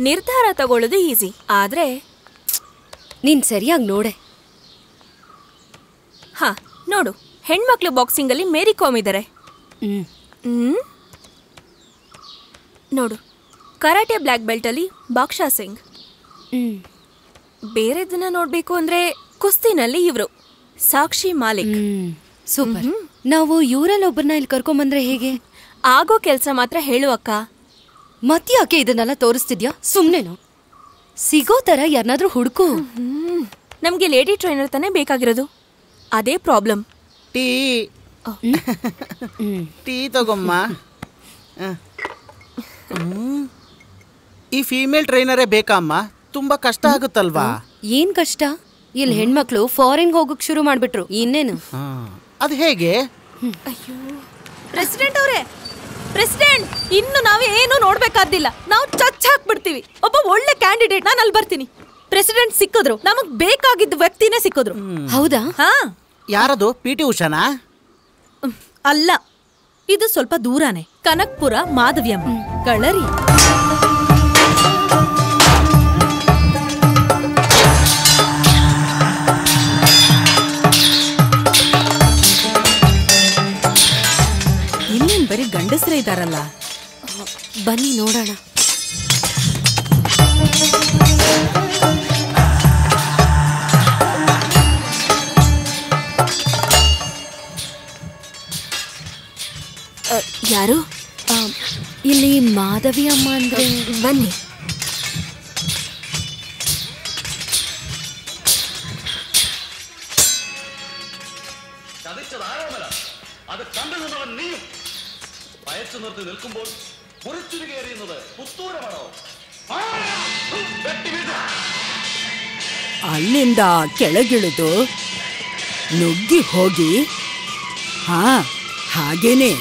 ನಿರ್ಧಾರ ತಗೊಳ್ಳೋದು ಈಸಿ, ಆದ್ರೆ ನೀನ್ ಸರಿಯಾಗಿ ನೋಡೆ. ಹಾ ನೋಡು, ಹೆಣ್ಮಕ್ಳು ಬಾಕ್ಸಿಂಗ್ ಅಲ್ಲಿ ಮೇರಿ ಕಾಮ್ ಇದ್ದಾರೆ. ನೋಡು, ಕರಾಟೆ ಬ್ಲ್ಯಾಕ್ ಬೆಲ್ಟ್ ಅಲ್ಲಿ ಬಾಕ್ಷಾ ಸಿಂಗ್. ಬೇರೆದನ್ನ ನೋಡ್ಬೇಕು ಅಂದ್ರೆ ಕುಸ್ತಿನಲ್ಲಿ ಇವ್ರು ಸಾಕ್ಷಿ ಮಾಲಿಕ್. ಸೂಪರ್. ನಾವು ಇವರಲ್ಲಿ ಒಬ್ಬರನ್ನ ಇಲ್ಲಿ ಕರ್ಕೊಂಬಂದ್ರೆ ಹೇಗೆ? ಆಗೋ ಕೆಲ್ಸ ಮಾತ್ರ ಹೇಳು ಅಕ್ಕ. ಮತ್ಯಾಕೆ ಇದನ್ನೆಲ್ಲ ತೋರಿಸ್ತಿದ್ಯಾ? ಸುಮ್ನೆನು ಸಿಗೋ ತರ ಯಾರನ್ನಾದ್ರೂ ಹುಡ್ಕು. ನಮ್ಗೆ ಲೇಡಿ ಟ್ರೈನರ್ ತಾನೇ ಬೇಕಾಗಿರೋದು, ಅದೇ ಪ್ರಾಬ್ಲಮ್. Tea tea ತಗೊಮ್ಮ. ಈ ಫೀಮೇಲ್ ಟ್ರೈನರೇ ಬೇಕಾ ಅಮ್ಮ? ತುಂಬಾ ಕಷ್ಟ ಆಗುತ್ತಲ್ವಾ? ಏನ್ ಕಷ್ಟ? ಇಲ್ಲಿ ಹೆಣ್ಮಕ್ಳು ಫಾರಿನ್ ಹೋಗಕ್ ಶುರು ಮಾಡ್ಬಿಟ್ರು, ಇನ್ನೇನು? ಅದು ಹೇಗೆ? ಅಯ್ಯೋ ಪ್ರೆಸಿಡೆಂಟ್ ಅವರೇ, ಪ್ರೆಸಿಡೆಂಟ್, ಇನ್ನು ನಾವೇನು ನೋಡ್ಬೇಕಾದಿಲ್ಲ, ನಾವು ಚಚ್ ಹಾಕ್ಬಿಡ್ತೀವಿ. ಒಬ್ಬ ಒಳ್ಳೆ ಕ್ಯಾಂಡಿಡೇಟ್, ನಾನು ಅಲ್ಲಿ ಬರ್ತೀನಿ. ಪ್ರೆಸಿಡೆಂಟ್ ಸಿಕ್ಕಿದ್ರು, ನಮಗ್ ಬೇಕಾಗಿದ್ದ ವ್ಯಕ್ತಿನೇ ಸಿಕ್ಕಿದ್ರು. ಹೌದಾ? ಹಾ. ಯಾರದು? ಪಿ.ಟಿ. ಉಷಾನಾ? ಅಲ್ಲ, ಇದು ಸ್ವಲ್ಪ ದೂರಾನೆ. ಕನಕ್ಪುರ ಮಾಧವ್ಯಮ್ಮ ಕಳರಿ. ಇನ್ನೇನ್ ಬರೀ ಗಂಡಸ್ರೇ ಇದಾರಲ್ಲ. ಬನ್ನಿ ನೋಡೋಣ. ಯಾರು? ಇಲ್ಲಿ ಮಾಧವಿ ಅಮ್ಮ ಅಂದ್ರೆ. ಬನ್ನಿ. ಅಲ್ಲಿಂದ ಕೆಳಗಿಳಿದು ನುಗ್ಗಿ ಹೋಗಿ, ಹಾ ಹಾಗೇನೆ,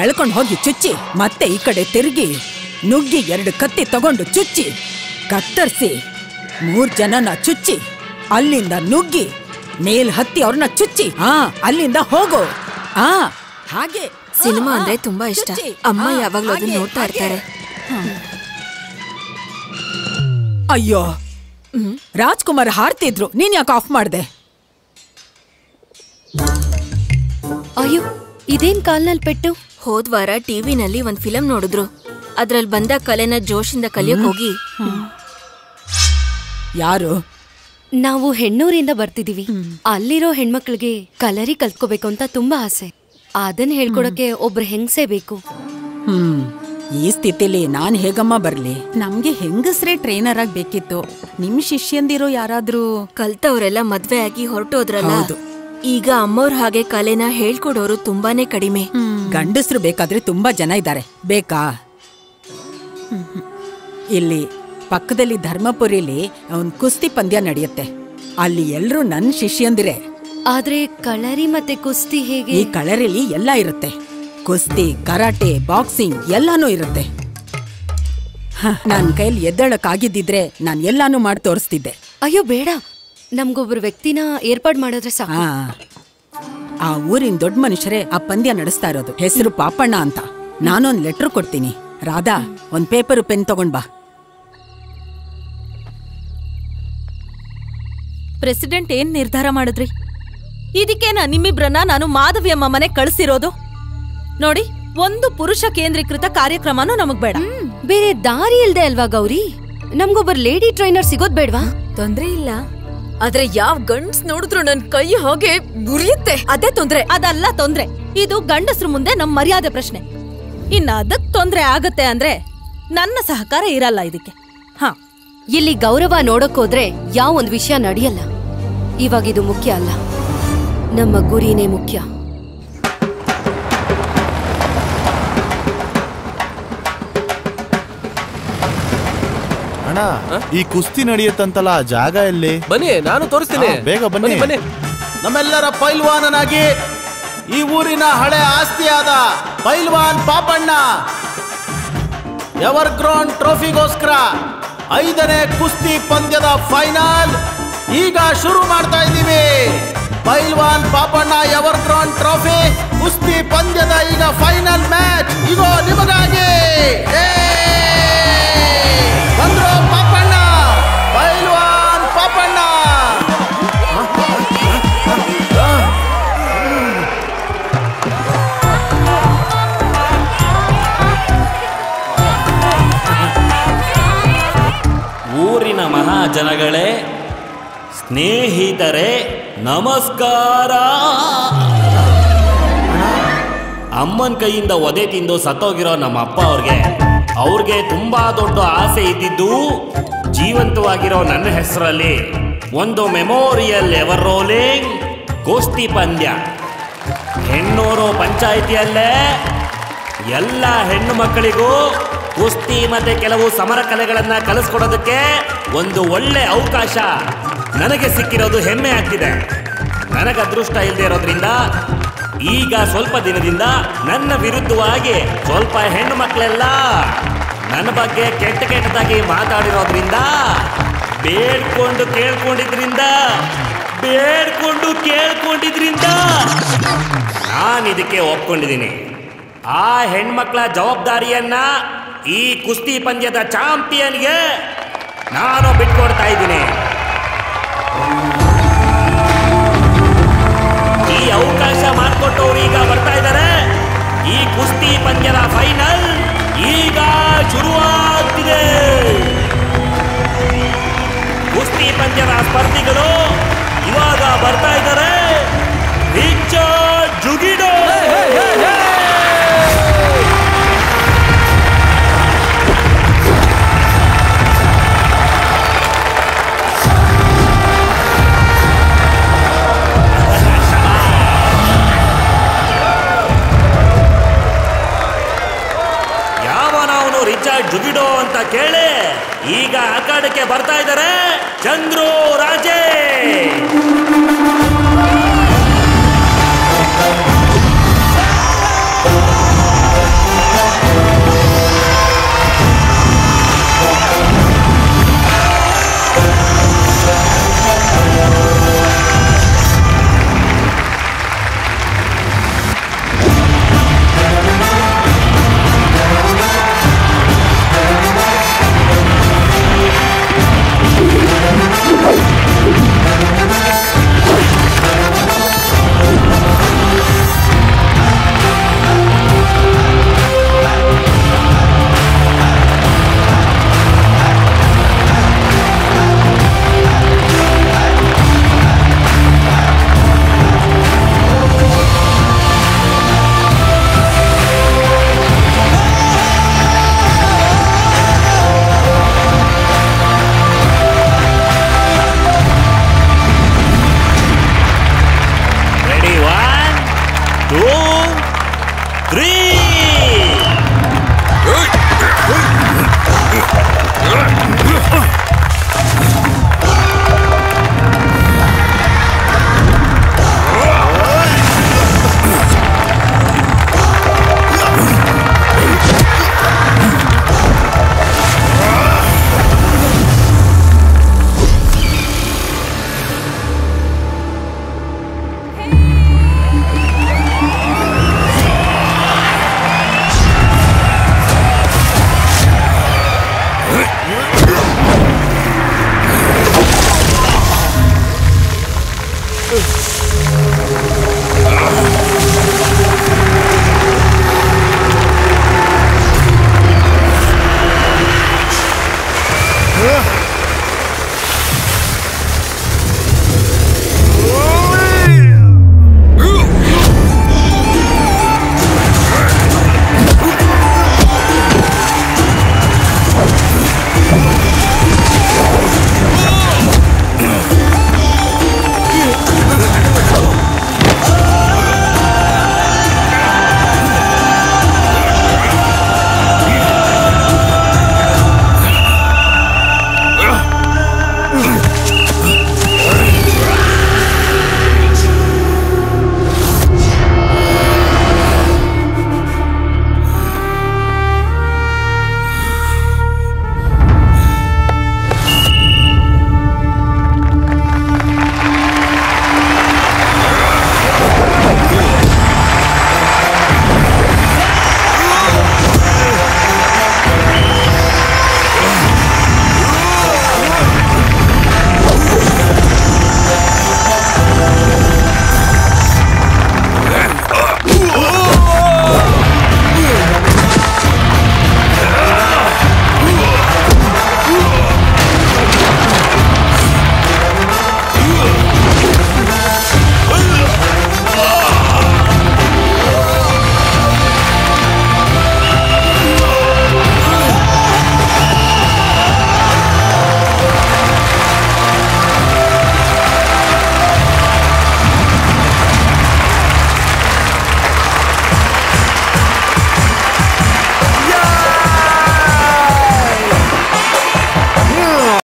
ಎಳ್ಕೊಂಡು ಹೋಗಿ ಚುಚ್ಚಿ, ಮತ್ತೆ ಈ ಕಡೆ ತಿರುಗಿ ನುಗ್ಗಿ 2 ಕತ್ತಿ ತಗೊಂಡು ಚುಚ್ಚಿ ಕತ್ತರಿಸಿ 3 ಜನನ ಚುಚ್ಚಿ, ಅಲ್ಲಿಂದ ನುಗ್ಗಿ ಮೇಲ್ ಹತ್ತಿ ಅವ್ರನ್ನ ಚುಚ್ಚಿ, ಅಲ್ಲಿಂದ ಹೋಗೋ. ಹಾಗೆ. ಸಿನಿಮಾ ಅಂದ್ರೆ ತುಂಬಾ ಇಷ್ಟ. ಅಮ್ಮ ಯಾವಾಗ್ಲೂ ಅದನ್ನ ನೋಡ್ತಾ ಇರ್ತಾರೆ. ಅಯ್ಯೋ, ರಾಜ್ಕುಮಾರ್ ಹಾಡ್ತಿದ್ರು, ನೀನ್ ಯಾಕೆ ಆಫ್ ಮಾಡ್ದೆ? ಅಯ್ಯೋ, ಇದೇನ್ ಕಾಲ್ನಲ್ಲಿ ಪೆಟ್ಟು? ಹೋದ್ವಾರ ಟಿವಿನಲ್ಲಿ ಒಂದ್ ಫಿಲಂ ನೋಡಿದ್ರು, ಅದ್ರಲ್ಲಿ ಬಂದ ಕಲೆನ ಜೋಶಿಂದ ಕಲಿಯಕ್ ಹೋಗಿ. ಯಾರು? ನಾವು ಹೆಣ್ಣೂರಿಂದ ಬರ್ತಿದೀವಿ. ಅಲ್ಲಿರೋ ಹೆಣ್ಮಕ್ಳಿಗೆ ಕಲರಿ ಕಲ್ತ್ಕೋಬೇಕು ಅಂತ ತುಂಬಾ ಆಸೆ. ಅದನ್ನ ಹೇಳ್ಕೊಡಕ್ಕೆ ಒಬ್ರು ಹೆಂಗಸೇ ಬೇಕು. ಈ ಸ್ಥಿತಿಲಿ ನಾನ್ ಹೇಗಮ್ಮ ಬರ್ಲಿ? ನಮ್ಗೆ ಹೆಂಗಸ್ರೇ ಟ್ರೈನರ್ ಆಗಿ ಬೇಕಿತ್ತು. ನಿಮ್ ಶಿಷ್ಯಂದಿರೋ ಯಾರಾದ್ರೂ? ಕಲ್ತವ್ರೆಲ್ಲ ಮದ್ವೆ ಆಗಿ ಹೊರಟೋದ್ರಲ್ಲ, ಈಗ ಅಮ್ಮವ್ರ ಹಾಗೆ ಕಲೆನ ಹೇಳ್ಕೊಡೋರು ತುಂಬಾನೇ ಕಡಿಮೆ. ಗಂಡಸ್ರು ಬೇಕಾದ್ರೆ ತುಂಬಾ ಜನ ಇದ್ದಾರೆ, ಬೇಕಾ? ಇಲ್ಲಿ ಪಕ್ಕದಲ್ಲಿ ಧರ್ಮಪುರಿಲಿ ಒಂದ್ ಕುಸ್ತಿ ಪಂದ್ಯ ನಡೆಯುತ್ತೆ, ಅಲ್ಲಿ ಎಲ್ರು ನನ್ ಶಿಷ್ಯಂದಿರೇ. ಆದ್ರೆ ಕಳರಿ ಮತ್ತೆ ಕುಸ್ತಿ ಹೇಗೆ? ಈ ಕಳರಿಲಿ ಎಲ್ಲ ಇರುತ್ತೆ, ಕುಸ್ತಿ, ಕರಾಟೆ, ಬಾಕ್ಸಿಂಗ್ ಎಲ್ಲಾನು ಇರುತ್ತೆ. ನನ್ ಕೈಲಿ ಎದ್ದಳಕ್ಕಾಗಿದ್ದಿದ್ರೆ ನಾನ್ ಎಲ್ಲಾನು ಮಾಡಿ ತೋರಿಸ್ತಿದ್ದೆ. ಅಯ್ಯೋ ಬೇಡ, ನಮ್ಗೊಬ್ರು ವ್ಯಕ್ತಿನ ಏರ್ಪಾಡ್ ಮಾಡಿದ್ರೆ ಸಾಕು. ಆ ಊರಿನ ದೊಡ್ಡ ಮನುಷ್ಯರೇ ಆ ಪಂದ್ಯ ನಡೆಸ್ತಾ ಇರೋದು. ಹೆಸರು ಪಾಪಣ್ಣ ಅಂತ. ನಾನೊಂದ್ ಲೆಟರ್ ಕೊಡ್ತೀನಿ. ರಾಧಾ, ಒಂದ್ ಪೇಪರ್ ಪೆನ್ ತಗೊಂಡ್ ಬಾ. ಪ್ರೆಸಿಡೆಂಟ್ ಏನ್ ನಿರ್ಧಾರ ಮಾಡಿದ್ರಿ? ಇದಕ್ಕೇನಾ ನಿಮ್ಮಿಬ್ರನ್ನ ನಾನು ಮಾಧವಿಯಮ್ಮ ಮನೆ ಕಳಿಸಿರೋದು? ನೋಡಿ, ಒಂದು ಪುರುಷ ಕೇಂದ್ರೀಕೃತ ಕಾರ್ಯಕ್ರಮನೂ ನಮಗ್ ಬೇಡ. ಬೇರೆ ದಾರಿ ಇಲ್ದೆ ಅಲ್ವಾ ಗೌರಿ? ನಮ್ಗೊಬ್ಬರ್ ಲೇಡಿ ಟ್ರೈನರ್ ಸಿಗೋದ್ ಬೇಡ್ವಾ? ತೊಂದ್ರೆ ಇಲ್ಲ, ಆದ್ರೆ ಯಾವ್ ಗಂಡ್ಸ್ ನೋಡಿದ್ರು ನನ್ ಕೈ ಹಾಗೆ ಮುರಿಯುತ್ತೆ, ಅದೇ ತೊಂದ್ರೆ. ಅದಲ್ಲ ತೊಂದ್ರೆ, ಇದು ಗಂಡಸ್ರ ಮುಂದೆ ನಮ್ ಮರ್ಯಾದೆ ಪ್ರಶ್ನೆ. ಇನ್ನ ಅದಕ್ ತೊಂದ್ರೆ ಆಗತ್ತೆ ಅಂದ್ರೆ ನನ್ನ ಸಹಕಾರ ಇರಲ್ಲ ಇದಕ್ಕೆ. ಇಲ್ಲಿ ಗೌರವ ನೋಡಕ್ಕೋದ್ರೆ ಯಾವ ಒಂದ್ ವಿಷಯ ನಡೆಯಲ್ಲ. ಇವಾಗಿದು ಮುಖ್ಯ ಅಲ್ಲ, ನಮ್ಮ ಗುರಿನೇ ಮುಖ್ಯ. ಅಣ್ಣ, ಈ ಕುಸ್ತಿ ನಡೆಯುತ್ತಂತಲ್ಲ, ಜಾಗ ಎಲ್ಲಿ? ಬನ್ನಿ, ನಾನು ತೋರಿಸ್ತೀನಿ. ಬೇಗ ಬನ್ನಿ. ಬನ್ನಿ. ನಮ್ಮೆಲ್ಲರ ಪೈಲ್ವಾನನಾಗಿ ಈ ಊರಿನ ಹಳೆ ಆಸ್ತಿಯಾದ ಪೈಲ್ವಾನ್ ಪಾಪಣ್ಣ ಎವರ್ ಗ್ರೌಂಡ್ ಟ್ರೋಫಿಗೋಸ್ಕರ 5ನೇ ಕುಸ್ತಿ ಪಂದ್ಯದ ಫೈನಲ್ ಈಗ ಶುರು ಮಾಡ್ತಾ ಇದ್ದೀವಿ. ಪೈಲ್ವಾನ್ ಪಾಪಣ್ಣ ಎವರ್ ಗ್ರೌಂಡ್ ಟ್ರೋಫಿ ಕುಸ್ತಿ ಪಂದ್ಯದ ಈಗ ಫೈನಲ್ ಮ್ಯಾಚ್. ಈಗ ನಿಮಗಾಗಿ ಜನಗಳೇ, ಸ್ನೇಹಿತರೆ, ನಮಸ್ಕಾರ. ಅಮ್ಮನ ಕೈಯಿಂದ ಒದೆ ತಿಂದು ಸತ್ತೋಗಿರೋ ನಮ್ಮ ಅಪ್ಪ ಅವ್ರಿಗೆ ತುಂಬಾ ದೊಡ್ಡ ಆಸೆ ಇದ್ದಿದ್ದು ಜೀವಂತವಾಗಿರೋ ನನ್ನ ಹೆಸರಲ್ಲಿ ಒಂದು ಮೆಮೋರಿಯಲ್ ಎವರ್ ರೋಲಿಂಗ್ ಕುಸ್ತಿ ಪಂದ್ಯ. ಹೆಣ್ಣೂರು ಪಂಚಾಯಿತಿಯಲ್ಲೇ ಎಲ್ಲ ಹೆಣ್ಣು ಮಕ್ಕಳಿಗೂ ಕುಸ್ತಿ ಮತ್ತೆ ಕೆಲವು ಸಮರ ಕಲೆಗಳನ್ನ ಕಲಿಸ್ಕೊಡೋದಕ್ಕೆ ಒಂದು ಒಳ್ಳೆ ಅವಕಾಶ ನನಗೆ ಸಿಕ್ಕಿರೋದು ಹೆಮ್ಮೆ ಆಗ್ತಿದೆ. ನನಗೆ ಅದೃಷ್ಟ ಇಲ್ಲದೆ ಇರೋದ್ರಿಂದ ಈಗ ಸ್ವಲ್ಪ ದಿನದಿಂದ ನನ್ನ ವಿರುದ್ಧವಾಗಿ ಸ್ವಲ್ಪ ಹೆಣ್ಣು ಮಕ್ಕಳೆಲ್ಲ ನನ್ನ ಬಗ್ಗೆ ಕೆಟ್ಟದಾಗಿ ಮಾತಾಡಿರೋದ್ರಿಂದ ಬೇಡ್ಕೊಂಡು ಕೇಳ್ಕೊಂಡಿದ್ರಿಂದ ನಾನು ಇದಕ್ಕೆ ಒಪ್ಕೊಂಡಿದ್ದೀನಿ. ಆ ಹೆಣ್ಮಕ್ಳ ಜವಾಬ್ದಾರಿಯನ್ನ ಈ ಕುಸ್ತಿ ಪಂದ್ಯದ ಚಾಂಪಿಯನ್ಗೆ ನಾನು ಬಿಟ್ಕೊಡ್ತಾ ಇದ್ದೀನಿ. ಈ ಅವಕಾಶ ಮಾಡಿಕೊಟ್ಟವ್ರು ಈಗ ಬರ್ತಾ ಇದ್ದಾರೆ. ಈ ಕುಸ್ತಿ ಪಂದ್ಯದ ಫೈನಲ್ ಈಗ ಶುರುವಾಗ್ತಿದೆ. ಕುಸ್ತಿ ಪಂದ್ಯದ ಸ್ಪರ್ಧಿಗಳು ಇವಾಗ ಬರ್ತಾ ಇದ್ದಾರೆ. ರಿಚರ್ಡ್ ಜುಗಿಡೋ, ರಿಚರ್ಡ್ ಜುಗಿಡೋ ಅಂತ ಕೇಳಿ ಈಗ ಅಖಾಡಕ್ಕೆ ಬರ್ತಾ ಇದ್ದಾರೆ ಚಂದ್ರು ರಾಜೇ.